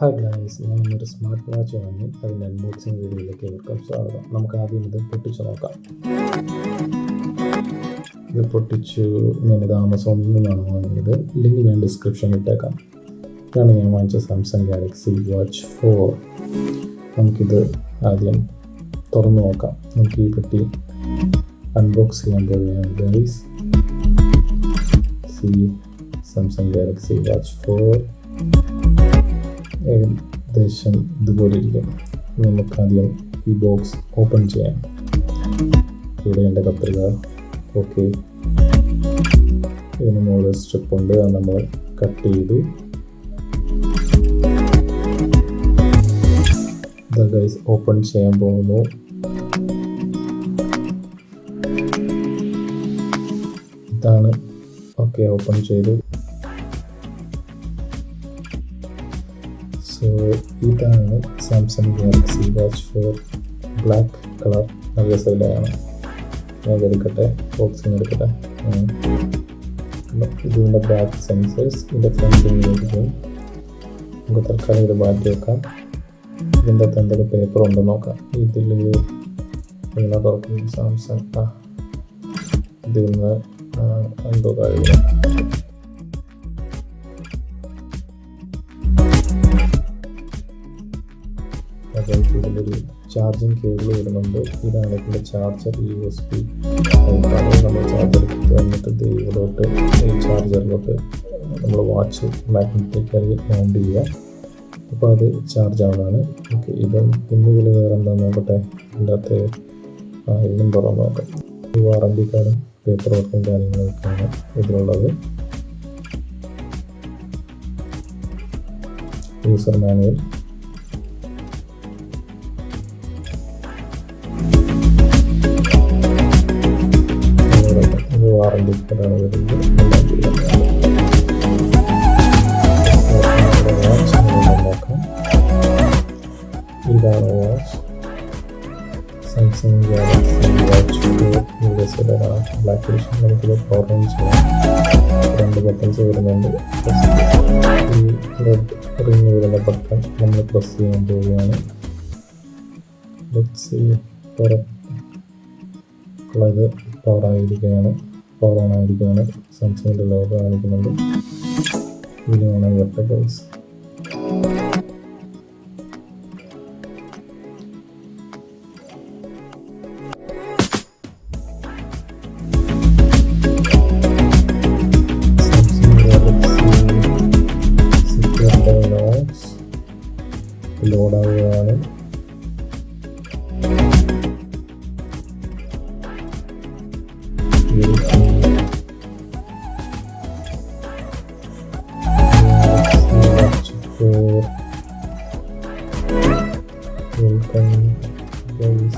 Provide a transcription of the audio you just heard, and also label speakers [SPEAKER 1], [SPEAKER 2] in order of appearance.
[SPEAKER 1] Hi guys, ഞാൻ ഇന്നൊരു smart watch വാങ്ങി അതിൻ്റെ അൺബോക്സിങ് വീഡിയോയിലേക്ക് ഏവർക്കും സ്വാഗതം. നമുക്ക് ആദ്യം ഇത് പൊട്ടിച്ച് നോക്കാം. ഇത് പൊട്ടിച്ചു. ഞാനിത് ആമസോണിൽ നിന്നാണ് വാങ്ങിയത്. ലിങ്ക് ഞാൻ ഡിസ്ക്രിപ്ഷനിൽ ഇട്ടേക്കാം. ഇതാണ് ഞാൻ വാങ്ങിച്ച സാംസങ് ഗാലക്സി വാച്ച് 4. നമുക്കിത് ആദ്യം തുറന്നു നോക്കാം. നമുക്ക് ഈ പെട്ടി അൺബോക്സ് ചെയ്യാൻ പോവുകയാണ് ഗൈസ്. സാംസങ് ഗാലക്സി വാച്ച് 4 ഏകദേശം ഇതുപോലെ ഇരിക്കും. നമുക്ക് ആദ്യം ഈ ബോക്സ് ഓപ്പൺ ചെയ്യാം. ഇവിടെ എൻ്റെ കത്രിക. ഓക്കെ, ഇതിന് മുകളിൽ സ്ട്രിപ്പുണ്ട്, അത് നമ്മൾ കട്ട് ചെയ്തു. ഇത് ഗൈസ് ഓപ്പൺ ചെയ്യാൻ പോകുന്നു. ഇതാണ്. ഓക്കെ, ഓപ്പൺ ചെയ്തു. സോ ഇതാണ് Samsung Galaxy watch 4 black colour. നല്ല സൈഡിലാണ്. ഞാൻ എടുക്കട്ടെ, ബോക്സിങ് എടുക്കട്ടെ. ഇതിൻ്റെ ബാക്ക് സെൻസേഴ്സ്, ഇതിൻ്റെ ഫ്രണ്ടിൽ ഇരിക്കും. നമുക്ക് തൽക്കാലം ഇത് മാറ്റി വെക്കാം. ഇതിൻ്റെ അകത്ത് എന്തൊക്കെ പേപ്പർ ഉണ്ടെന്ന് നോക്കാം. ഇതിൽ ഇങ്ങനെ തുറക്കും. സാംസങ് ഇതിൽ നിന്ന് എന്തോ കാര്യം. ഇതിലൊരു ചാർജിങ് കേബിൾ വരുന്നുണ്ട്. ഇതാണ് ഇതിൻ്റെ ചാർജർ. USB നമ്മൾ ചാർജർ എടുത്ത് വന്നിട്ട് ഇവിടോട്ട് ഈ ചാർജറിലോട്ട് നമ്മൾ വാച്ച് മാഗ്നറ്റിക്കലി മൗണ്ട് ചെയ്യുക. അപ്പോൾ അത് ചാർജ് ആവുന്നതാണ്. ഓക്കെ, ഇതും പിന്നെ ഇതിൽ വേറെ എന്താണെന്ന് നോക്കട്ടെ. ഇതിൻ്റെ അകത്ത് ഇതും തുറന്ന് നോക്കാം. ഈ വാറണ്ടി കാർഡും പേപ്പർ വർക്കും കാര്യങ്ങളൊക്കെയാണ് ഇതിലുള്ളത്. യൂസർ മാനുവൽ, വാറണ്ടി കാർഡാണ് വരുന്നത്. നോക്കാം. ഇതാണ് watch. Samsung Galaxy watch 4 black edition. നമുക്കിത് പവർ ഓൺ ചെയ്യാം. 2 ബട്ടൺസ് വരുന്നുണ്ട്. ഈ റെഡ് റിങ് വരുന്ന ബട്ടൺ നമ്മൾ പ്രസ് ചെയ്യാൻ പോവുകയാണ്. ഉള്ളത് പവർ ഓൺ ആയിരിക്കുകയാണ്. സാംസങ്ങിൻ്റെ ലോഗോ കാണിക്കുന്നുണ്ട്. ഇതിൽ ഓണായി വരട്ടെ ഗൈസ്. ലോഡാവുകയാണ്. Welcome guys.